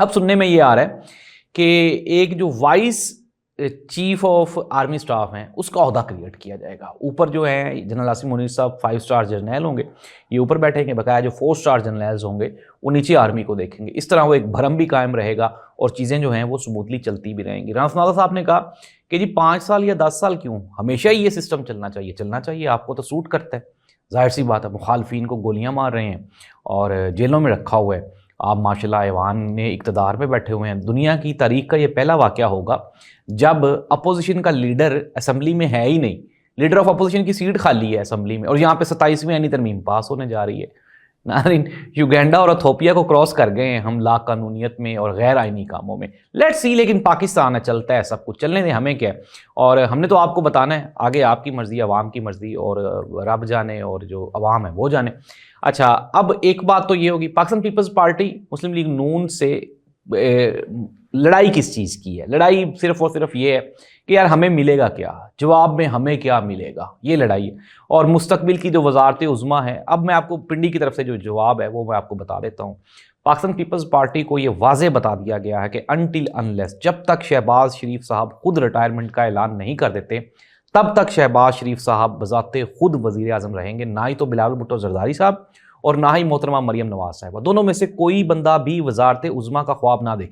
अब सुनने में ये आ रहा है कि एक जो vice chief of army staff हैं उसका ओहदा क्रिएट किया जाएगा। ऊपर जो है जनरल आसिम मुनीर साहब 5 स्टार जर्नल होंगे, ये ऊपर बैठेंगे, बकाया जो 4 स्टार जर्नल्स होंगे वो नीचे आर्मी को देखेंगे। इस तरह वो एक भरम भी कायम रहेगा और चीज़ें जो हैं वो स्मूथली चलती भी रहेंगी। राना सनाउल्लाह साहब ने कहा कि जी 5 साल या 10 साल क्यों, हमेशा ही ये सिस्टम चलना चाहिए, आपको तो सूट करता है। जाहिर सी बात है, मुखालफिन को गोलियाँ मार रहे हैं और जेलों में रखा हुआ है। आप माशाल्लाह ऐवान ने इक़्तिदार पे बैठे हुए हैं। दुनिया की तारीख का ये पहला वाक़या होगा जब अपोजिशन का लीडर असम्बली में है ही नहीं, लीडर ऑफ अपोजिशन की सीट खाली है असम्बली में, और यहाँ पे 27वीं आईनी तरमीम पास होने जा रही है। नाज़रीन, युगांडा और इथोपिया को क्रॉस कर गए हैं हम ला कानूनियत में और गैर आइनी कामों में। लेट्स सी, लेकिन पाकिस्तान है, चलता है सब कुछ, चलने दें, हमें क्या है। और हमने तो आपको बताना है, आगे आपकी मर्ज़ी, अवाम की मर्ज़ी, और रब जाने और जो अवाम है वो जाने। अच्छा, अब एक बात तो ये होगी, पाकिस्तान पीपल्स पार्टी मुस्लिम लीग नून से लड़ाई किस चीज़ की है? लड़ाई सिर्फ और सिर्फ ये है कि यार हमें मिलेगा क्या, जवाब में हमें क्या मिलेगा, ये लड़ाई है। और मुस्तकबिल की जो वजारत उज़्मा है, अब मैं आपको पिंडी की तरफ से जो जवाब है वो मैं आपको बता देता हूँ। पाकिस्तान पीपल्स पार्टी को ये वाज़े बता दिया गया है कि अनटिल अनलेस, जब तक शहबाज शरीफ साहब खुद रिटायरमेंट का ऐलान नहीं कर देते, तब तक शहबाज शरीफ साहब बज़ाते खुद वज़ीर आज़म रहेंगे। ना ही तो बिलावल भुट्टो ज़रदारी साहब और ना ही मोहतरमा मरियम नवाज़ साहिबा, दोनों में से कोई बंदा भी वजारत उज़्मा का ख्वाब ना देखे।